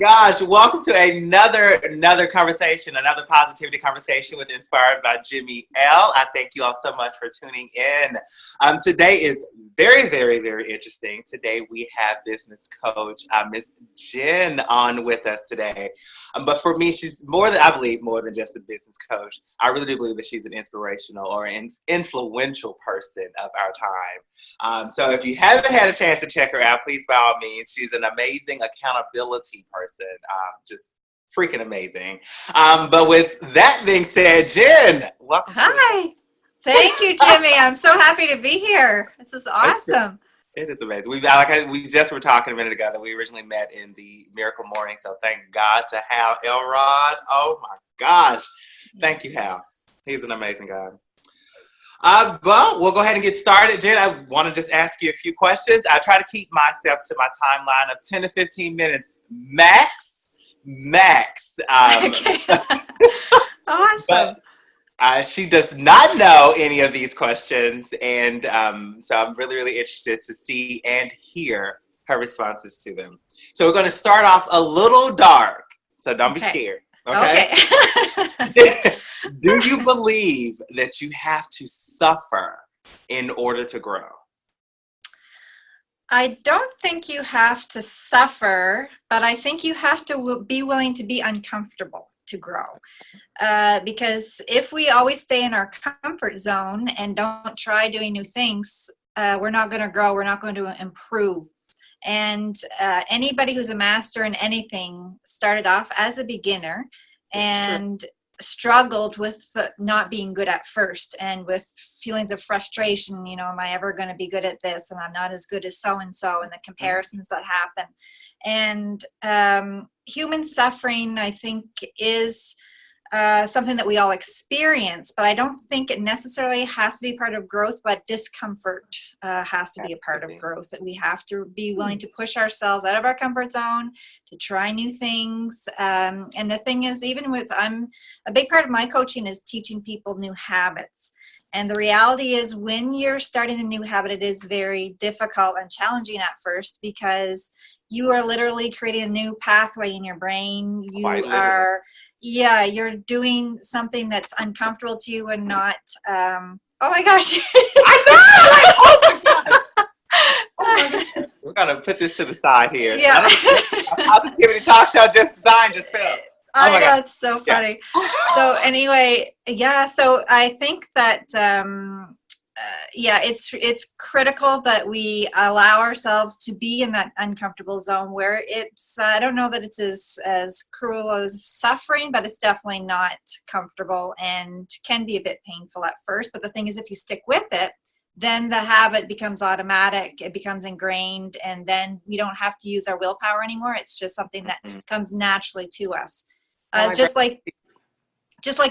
gosh, welcome to another conversation, another positivity conversation with Inspired by Jimmy L. I thank you all so much for tuning in. Today is very, very, very interesting. Today we have business coach Miss Jen on with us today. But for me, she's more than just a business coach. I really do believe that she's an inspirational or an influential person of our time. So if you haven't had a chance to check her out, please by all means. She's an amazing accountability person, just freaking amazing. But with that being said, Jen, welcome. Hi. Thank you, Jimmy. I'm so happy to be here. This is awesome. It is amazing. We just were talking a minute ago that we originally met in the Miracle Morning, so thank God to have Elrod. Oh my gosh. Thank you, Hal. He's an amazing guy. But we'll go ahead and get started. Jen, I want to just ask you a few questions. I try to keep myself to my timeline of 10 to 15 minutes max. Okay. Awesome. But she does not know any of these questions, and so I'm really, really interested to see and hear her responses to them. So we're going to start off a little dark, so don't be scared. Okay. Do you believe that you have to suffer in order to grow? I don't think you have to suffer, but I think you have to be willing to be uncomfortable to grow. Because if we always stay in our comfort zone and don't try doing new things, we're not going to grow. We're not going to improve. And anybody who's a master in anything started off as a beginner and struggled with not being good at first and with feelings of frustration. You know, am I ever going to be good at this? And I'm not as good as so-and-so, and the comparisons that happen. And human suffering, I think, is something that we all experience, but I don't think it necessarily has to be part of growth, but discomfort has to be a part of growth. That we have to be willing to push ourselves out of our comfort zone, to try new things. And the thing is, a big part of my coaching is teaching people new habits. And the reality is, when you're starting a new habit, it is very difficult and challenging at first, because you are literally creating a new pathway in your brain. You're doing something that's uncomfortable to you and not, oh my gosh. I know! Oh my God. Oh my God. We're going to put this to the side here. Yeah. A positivity talk show just designed just fell. I know, it's so funny. Yeah. So anyway, so I think that, it's critical that we allow ourselves to be in that uncomfortable zone where it's, I don't know that it's as cruel as suffering, but it's definitely not comfortable and can be a bit painful at first. But the thing is, if you stick with it, then the habit becomes automatic, it becomes ingrained, and then we don't have to use our willpower anymore. It's just something that comes naturally to us. It's just like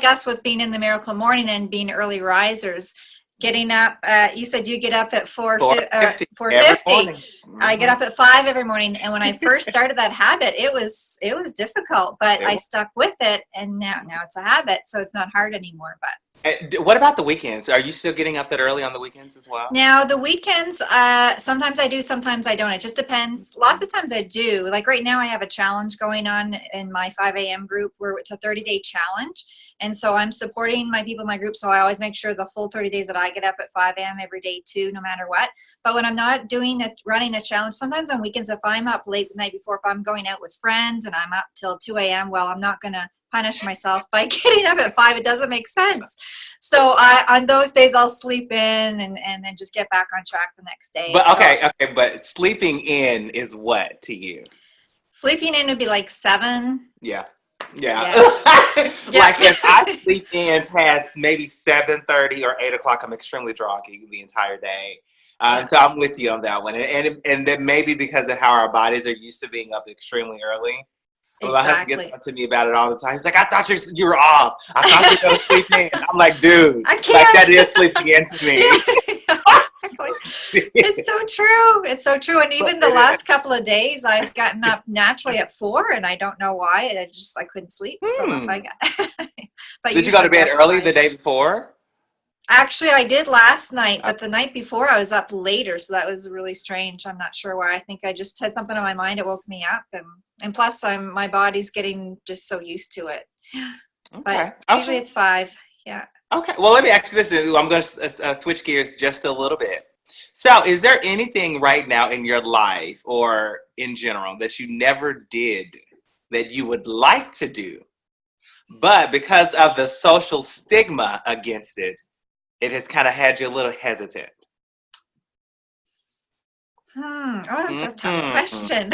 us with being in the Miracle Morning and being early risers. Getting up, you said you get up at 4:50. I get up at 5 every morning, and when I first started that habit, it was difficult, but I stuck with it, and now it's a habit, so it's not hard anymore. But what about the weekends? Are you still getting up that early on the weekends as well? Now, the weekends, sometimes I do, sometimes I don't. It just depends. Lots of times I do. Like right now, I have a challenge going on in my 5 a.m. group where it's a 30-day challenge. And so I'm supporting my people in my group. So I always make sure the full 30 days that I get up at 5 a.m. every day too, no matter what. But when I'm not running a challenge, sometimes on weekends, if I'm up late the night before, if I'm going out with friends and I'm up till 2 a.m., well, I'm not going to punish myself by getting up at 5. It doesn't make sense. So on those days, I'll sleep in and then just get back on track the next day. But but sleeping in is what to you? Sleeping in would be like 7. Yeah. Like if I sleep in past maybe 7:30 or 8 o'clock, I'm extremely groggy the entire day. So I'm with you on that one. And then maybe because of how our bodies are used to being up extremely early. Exactly. My husband gets on to me about it all the time. He's like, I thought you were off. I thought you were sleeping in. I'm like, dude, I can't. Like that is sleeping in to me. It's so true. It's so true. And even the last couple of days, I've gotten up naturally at 4, and I don't know why. I couldn't sleep. So Did you go to bed early the day before? Actually, I did last night, but the night before I was up later, so that was really strange. I'm not sure why. I think I just had something on my mind. It woke me up, and plus, my body's getting just so used to it. But Okay. usually Okay. it's 5. Yeah. Okay. Well, let me ask you this. I'm going to switch gears just a little bit. So, is there anything right now in your life or in general that you never did that you would like to do, but because of the social stigma against it, it has kind of had you a little hesitant? Oh, that's a tough Mm-hmm. question.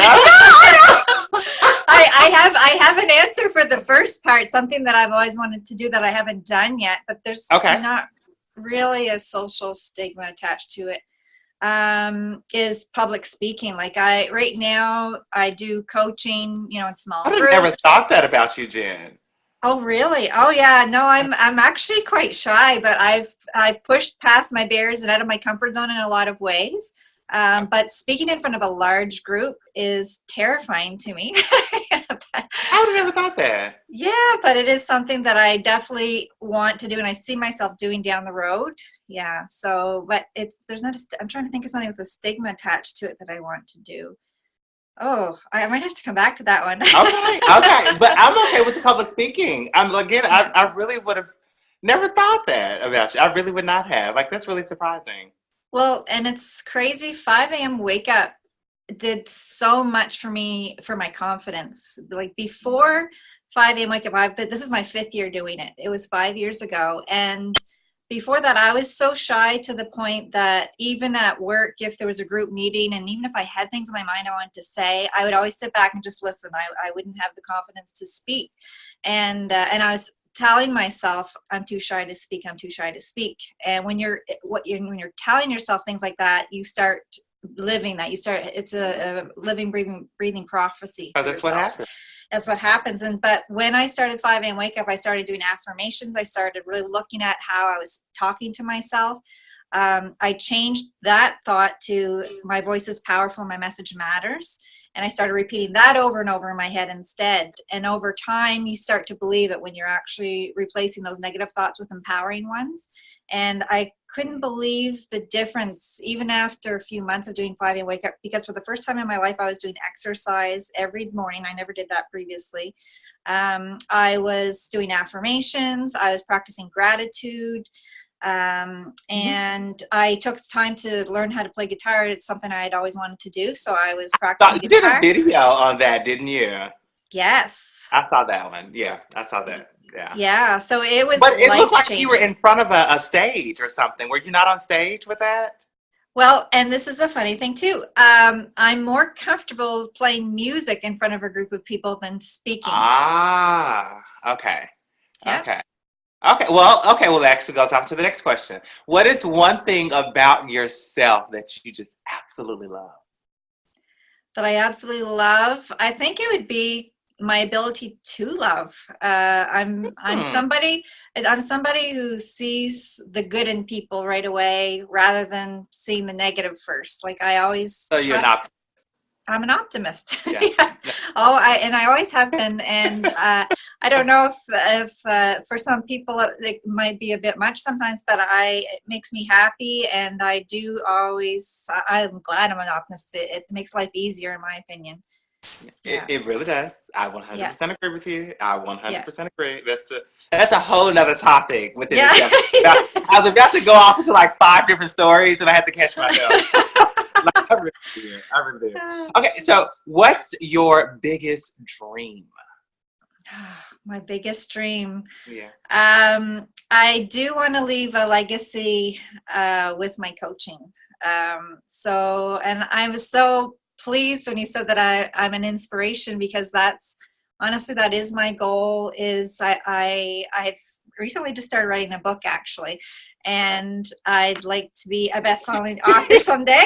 I have an answer for the first part, something that I've always wanted to do that I haven't done yet, but there's Okay. not really a social stigma attached to it. Is public speaking. Like right now I do coaching, in small I would have never thought that groups. about you, Jen. Oh, really? Oh, yeah. No, I'm actually quite shy, but I've pushed past my barriers and out of my comfort zone in a lot of ways. But speaking in front of a large group is terrifying to me. I would have never thought that. Yeah, but it is something that I definitely want to do, and I see myself doing down the road. Yeah. So, but there's not I'm trying to think of something with a stigma attached to it that I want to do. Oh, I might have to come back to that one. Okay, okay, but I'm okay with the public speaking. Yeah. I really would have never thought that about you. I really would not have. Like, that's really surprising. Well, and it's crazy. 5 a.m. wake up did so much for me, for my confidence. Like before 5 a.m. wake up, but this is my 5th year doing it. It was 5 years ago. And before that, I was so shy to the point that even at work, if there was a group meeting, and even if I had things in my mind I wanted to say, I would always sit back and just listen. I wouldn't have the confidence to speak. And I was telling myself, I'm too shy to speak. I'm too shy to speak. And when you're telling yourself things like that, you start living that. It's a living, breathing prophecy Oh, for that's what yourself. happened. That's what happens. But when I started 5 a.m. wake up, I started doing affirmations. I started really looking at how I was talking to myself. I changed that thought to my voice is powerful, my message matters. And I started repeating that over and over in my head instead. And over time, you start to believe it when you're actually replacing those negative thoughts with empowering ones. And I couldn't believe the difference, even after a few months of doing 5 a.m. wake up, because for the first time in my life, I was doing exercise every morning. I never did that previously. I was doing affirmations. I was practicing gratitude. And I took time to learn how to play guitar. It's something I had always wanted to do. So I was practicing You did a guitar. video on that, didn't you? Yes. I saw that one. Yeah, I saw that. Yeah. Yeah. So it was But it looked like life-changing. you were in front of a stage or something. Were you not on stage with that? Well, and this is a funny thing too. I'm more comfortable playing music in front of a group of people than speaking. Ah, okay. Yeah. Okay. Well, that actually goes on to the next question. What is one thing about yourself that you just absolutely love? That I absolutely love. I think it would be my ability to love. I'm somebody who sees the good in people right away rather than seeing the negative first. Like I always So you're not. I'm an optimist. Yeah. Yeah. Oh, I always have been, and I don't know if for some people it might be a bit much sometimes, but it makes me happy, and I do always. I'm glad I'm an optimist. It makes life easier, in my opinion. Yeah. It really does. I 100% agree with you. I 100% agree. That's a whole nother topic within itself. I was about to go off into like 5 different stories, and I had to catch myself. I really do. Okay, so what's your biggest dream? My biggest dream. Yeah. I do want to leave a legacy with my coaching. And I was so pleased when you said that I'm an inspiration, because that's honestly, that is my goal. Is I've recently just started writing a book, actually, and I'd like to be a best-selling author someday.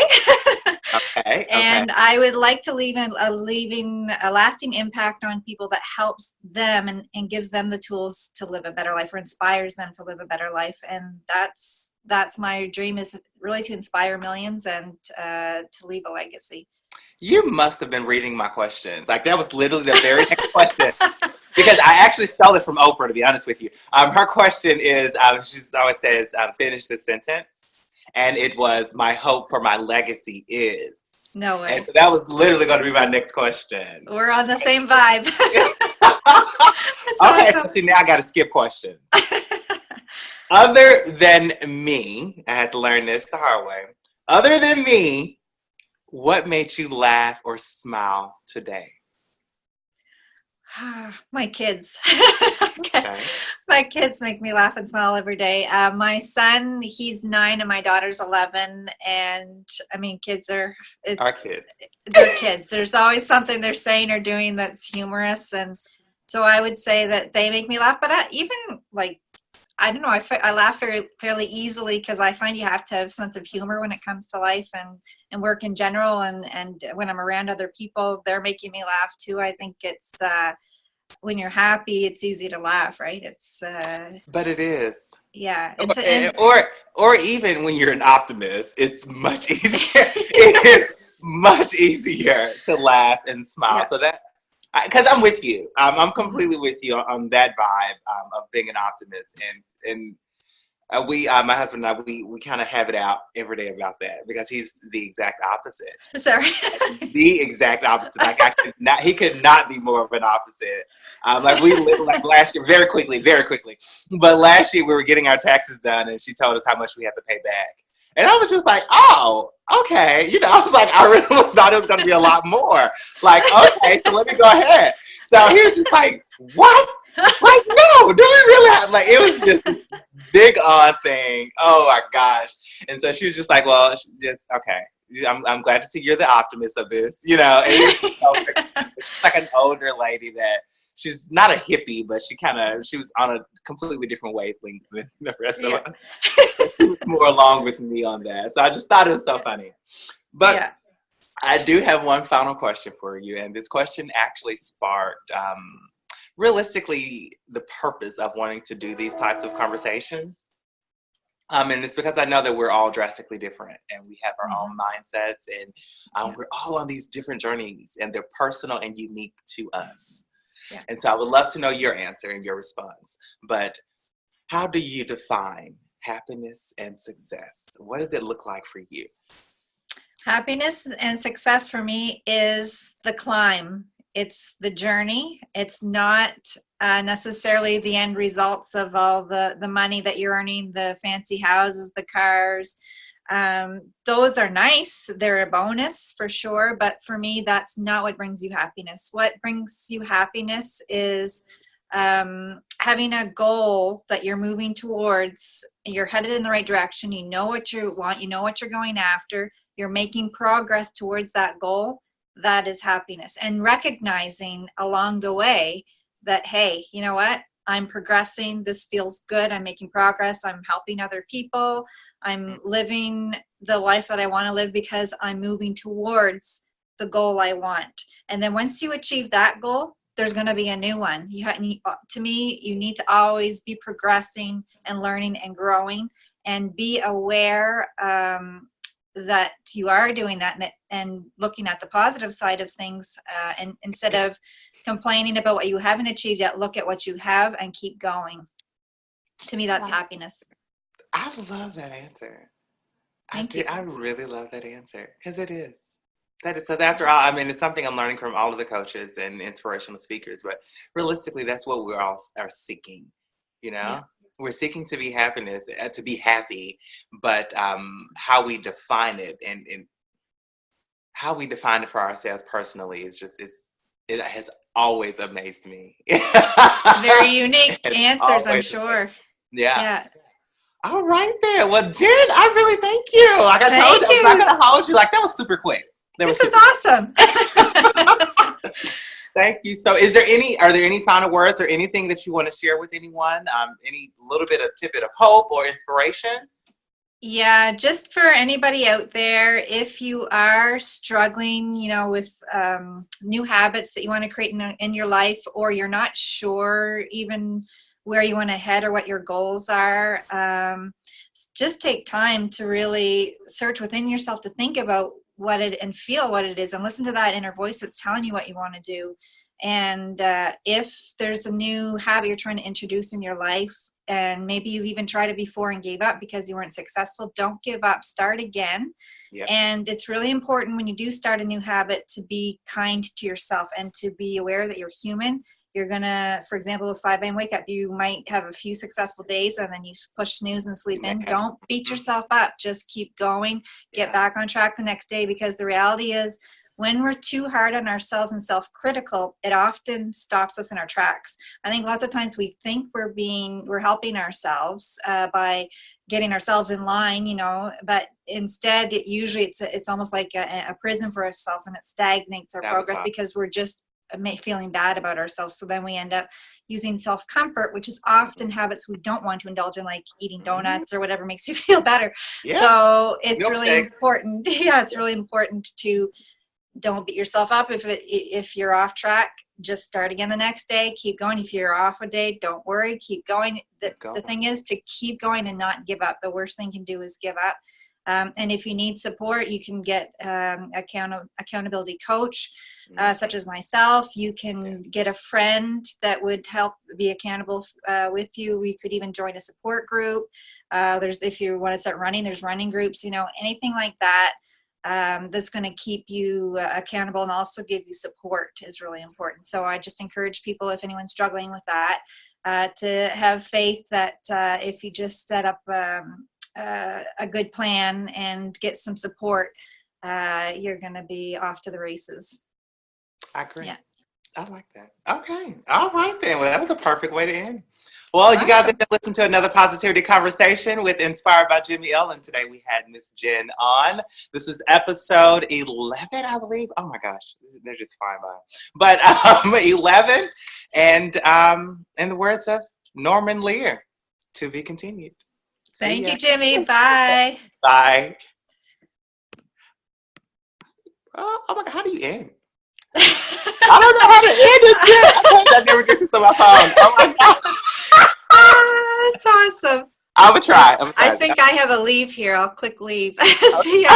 Okay. And I would like to leave a lasting impact on people that helps them and gives them the tools to live a better life, or inspires them to live a better life. And that's my dream, is really to inspire millions and to leave a legacy. You must have been reading my questions. Like, that was literally the very next question. Because I actually stole it from Oprah, to be honest with you. Her question is, she always says, finish the sentence. And it was, my hope for my legacy is. No And way. so that was literally going to be my next question. We're on the same vibe. That's Okay, awesome. so see, now I got to skip questions. Other than me, I had to learn this the hard way. Other than me, what made you laugh or smile today? My kids. Okay. My kids make me laugh and smile every day. My son, he's 9 and my daughter's 11. And I mean, Our kids. they're kids. There's always something they're saying or doing that's humorous. And so I would say that they make me laugh. But I don't know, I laugh fairly easily because I find you have to have a sense of humor when it comes to life and work in general. And when I'm around other people, they're making me laugh too. I think it's when you're happy, it's easy to laugh, right? But it is. Yeah. Or even when you're an optimist, it's much easier. It is much easier to laugh and smile. Yeah. So that, because I'm with you. I'm completely with you on that vibe of being an optimist, and my husband and I, we kind of have it out every day about that because he's the exact opposite. Sorry. The exact opposite. Like he could not be more of an opposite. Like we lived like last year, very quickly. But last year we were getting our taxes done, and she told us how much we had to pay back, and I was just like, oh, okay. I was like, I really thought it was going to be a lot more. Like, okay, so let me go ahead. So he was just like, what? Like, no, do we really have, like, it was just this big on thing. Oh my gosh. And so she was just like, well, just, okay. I'm glad to see you're the optimist of this, and she's like an older lady that she's not a hippie, but she was on a completely different wavelength than the rest of us. She was more along with me on that. So I just thought it was so funny. But yeah. I do have one final question for you. And this question actually sparked realistically the purpose of wanting to do these types of conversations. And it's because I know that we're all drastically different and we have our own mindsets, and we're all on these different journeys, and they're personal and unique to us. Yeah. And so I would love to know your answer and your response. But how do you define happiness and success? What does it look like for you? Happiness and success for me is the climb. It's the journey. It's not necessarily the end results of all the money that you're earning, the fancy houses, the cars. Those are nice. They're a bonus for sure. But for me, that's not what brings you happiness. What brings you happiness is having a goal that you're moving towards. You're headed in the right direction. You know what you want. You know what you're going after. You're making progress towards that goal. That is happiness. And recognizing along the way that, hey, you know what? I'm progressing. This feels good. I'm making progress. I'm helping other people. I'm living the life that I want to live because I'm moving towards the goal I want. And then once you achieve that goal, there's going to be a new one. To me, you need to always be progressing and learning and growing, and be aware that you are doing that and looking at the positive side of things, and instead of complaining about what you haven't achieved yet, look at what you have and keep going. To me, that's happiness. I love that answer. Thank you. I really love that answer, because it is. That is, because after all, I mean, it's something I'm learning from all of the coaches and inspirational speakers, but realistically, that's what we all are seeking, Yeah. We're seeking to be to be happy, but how we define it and how we define it for ourselves personally is it has always amazed me. Very unique answers, I'm sure. Yeah. All right then. Well, Jen, I really thank you. Like I told you, I was not going to hold you. Like, that was super quick. This is awesome. Thank you. So are there any final words or anything that you want to share with anyone? Any little bit of tidbit of hope or inspiration? Yeah, just for anybody out there, if you are struggling, with new habits that you want to create in your life, or you're not sure even where you want to head or what your goals are, just take time to really search within yourself to think about and feel what it is, and listen to that inner voice that's telling you what you want to do, And if there's a new habit you're trying to introduce in your life, and maybe you've even tried it before and gave up because you weren't successful, don't give up. Start again. Yep. And it's really important when you do start a new habit to be kind to yourself and to be aware that you're human. You're going to, for example, with 5 a.m. wake up, you might have a few successful days and then you push snooze and sleep in. Don't beat yourself up. Just keep going. Get back on track the next day, because the reality is when we're too hard on ourselves and self-critical, it often stops us in our tracks. I think lots of times we think we're helping ourselves by getting ourselves in line, but instead it's almost like a prison for ourselves, and it stagnates our progress because we're just feeling bad about ourselves. So then we end up using self-comfort, which is often habits we don't want to indulge in, like eating donuts or whatever makes you feel better. Yeah. So it's really important. Yeah, it's really important to don't beat yourself up. If you're off track, just start again the next day. Keep going. If you're off a day, don't worry. Keep going. The thing is to keep going and not give up. The worst thing you can do is give up. And if you need support, you can get accountability coach, such as myself. You can get a friend that would help be accountable with you. We could even join a support group. If you want to start running, there's running groups, anything like that. That's going to keep you accountable and also give you support is really important. So I just encourage people, if anyone's struggling with that, to have faith that if you just set up a good plan and get some support, you're going to be off to the races. I agree. Yeah. I like that. Okay. All right then. Well, that was a perfect way to end. Well, you guys have been listening to another Positivity Conversation with Inspired by Jimmy L. And today we had Miss Jen on. This was episode 11, I believe. Oh my gosh, they're just flying by. But 11, and in the words of Norman Lear, to be continued. Thank you, Jimmy. Bye. Bye. Oh my God, how do you end? I don't know how to end it yet. I never get this on my phone. Oh my God. That's awesome. I would try. I think I have a leave here. I'll click leave. See ya.